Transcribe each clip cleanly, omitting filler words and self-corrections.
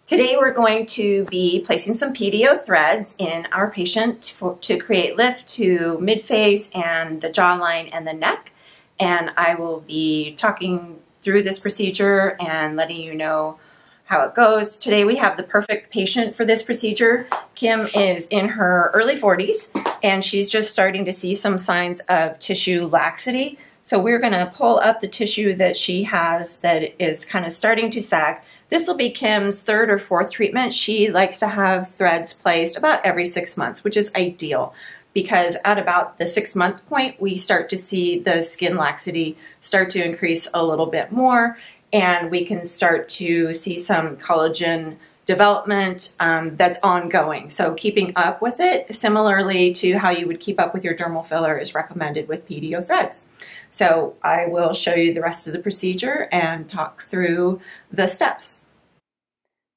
Today we're going to be placing some PDO threads in our patient to create lift to midface and the jawline and the neck. And I will be talking through this procedure and letting you know how it goes. Today we have the perfect patient for this procedure. Kim is in her early 40s and she's just starting to see some signs of tissue laxity. So we're going to pull up the tissue that she has that is kind of starting to sag. This will be Kim's third or fourth treatment. She likes to have threads placed about every 6 months, which is ideal because at about the 6-month point, we start to see the skin laxity start to increase a little bit more, and we can start to see some collagen development that's ongoing. So keeping up with it, similarly to how you would keep up with your dermal filler, is recommended with PDO threads. So I will show you the rest of the procedure and talk through the steps.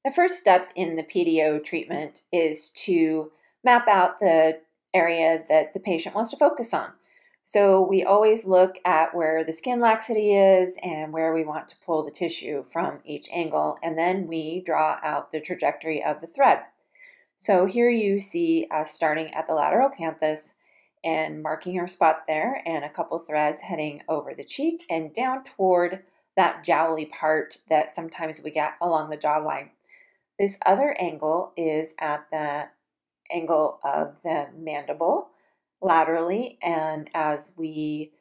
The first step in the PDO treatment is to map out the area that the patient wants to focus on. So we always look at where the skin laxity is and where we want to pull the tissue from each angle, and then we draw out the trajectory of the thread. So here you see us starting at the lateral canthus and marking our spot there, and a couple threads heading over the cheek and down toward that jowly part that sometimes we get along the jawline. This other angle is at the angle of the mandible laterally, and as we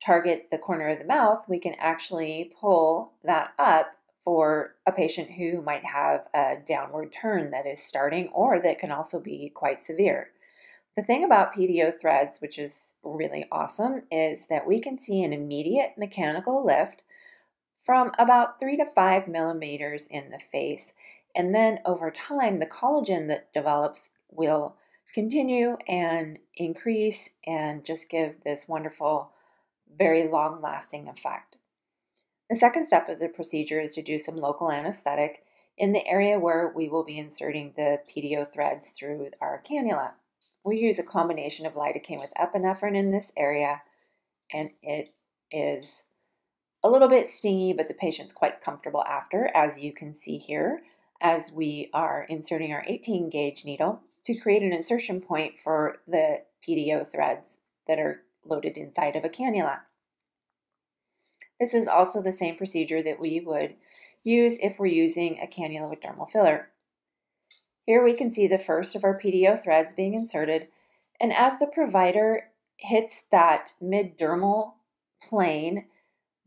target the corner of the mouth, we can actually pull that up for a patient who might have a downward turn that is starting, or that can also be quite severe. The thing about PDO threads, which is really awesome, is that we can see an immediate mechanical lift from about 3 to 5 millimeters in the face. And then over time, the collagen that develops will continue and increase and just give this wonderful, very long-lasting effect. The second step of the procedure is to do some local anesthetic in the area where we will be inserting the PDO threads through our cannula. We use a combination of lidocaine with epinephrine in this area, and it is a little bit stingy, but the patient's quite comfortable after, as you can see here, as we are inserting our 18 gauge needle to create an insertion point for the PDO threads that are loaded inside of a cannula. This is also the same procedure that we would use if we're using a cannula with dermal filler. Here we can see the first of our PDO threads being inserted, and as the provider hits that mid-dermal plane,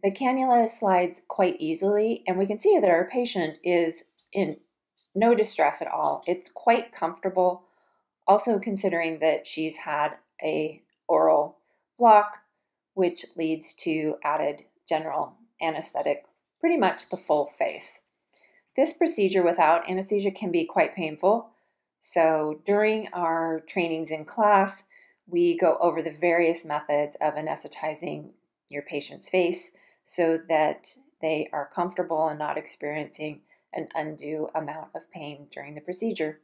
the cannula slides quite easily, and we can see that our patient is in no distress at all. It's quite comfortable, also considering that she's had a oral block, which leads to added general anesthetic, pretty much the full face. This procedure without anesthesia can be quite painful. So during our trainings in class, we go over the various methods of anesthetizing your patient's face so that they are comfortable and not experiencing an undue amount of pain during the procedure.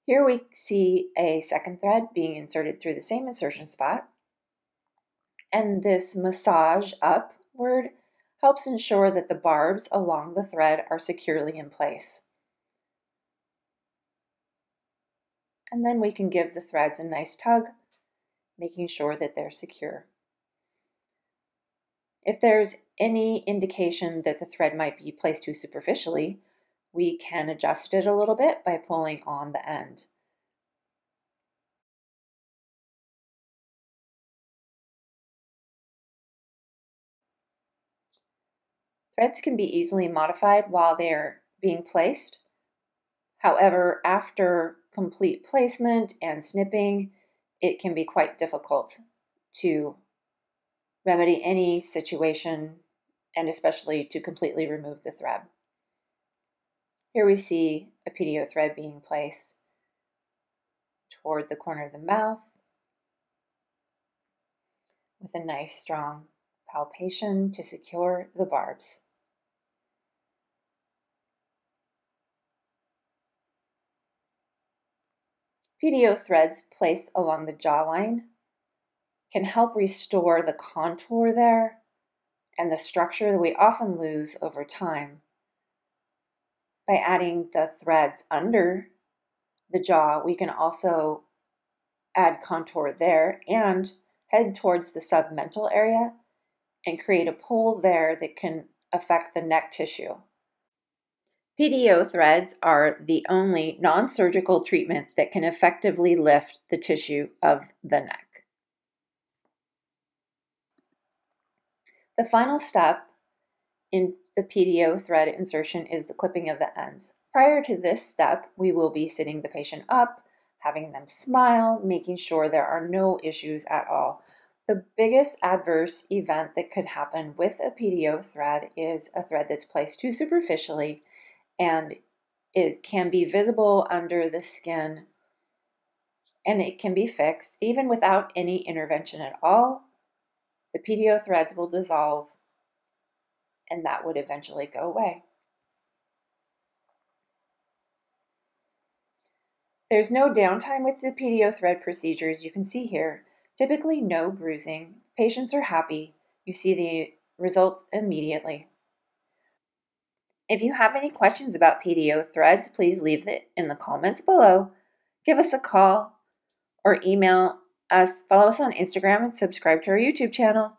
Here we see a second thread being inserted through the same insertion spot, and this massage upward helps ensure that the barbs along the thread are securely in place. And then we can give the threads a nice tug, making sure that they're secure. If there's any indication that the thread might be placed too superficially, we can adjust it a little bit by pulling on the end. Threads can be easily modified while they're being placed. However, after complete placement and snipping, it can be quite difficult to remedy any situation, and especially to completely remove the thread. Here we see a PDO thread being placed toward the corner of the mouth with a nice strong palpation to secure the barbs. PDO threads placed along the jawline can help restore the contour there and the structure that we often lose over time. By adding the threads under the jaw, we can also add contour there and head towards the submental area and create a pull there that can affect the neck tissue. PDO threads are the only non-surgical treatment that can effectively lift the tissue of the neck. The final step in the PDO thread insertion is the clipping of the ends. Prior to this step, we will be sitting the patient up, having them smile, making sure there are no issues at all. The biggest adverse event that could happen with a PDO thread is a thread that's placed too superficially and it can be visible under the skin, and it can be fixed even without any intervention at all. The PDO threads will dissolve and that would eventually go away. There's no downtime with the PDO thread procedures. You can see here, typically no bruising. Patients are happy. You see the results immediately. If you have any questions about PDO threads, please leave it in the comments below. Give us a call or email us, follow us on Instagram, and subscribe to our YouTube channel.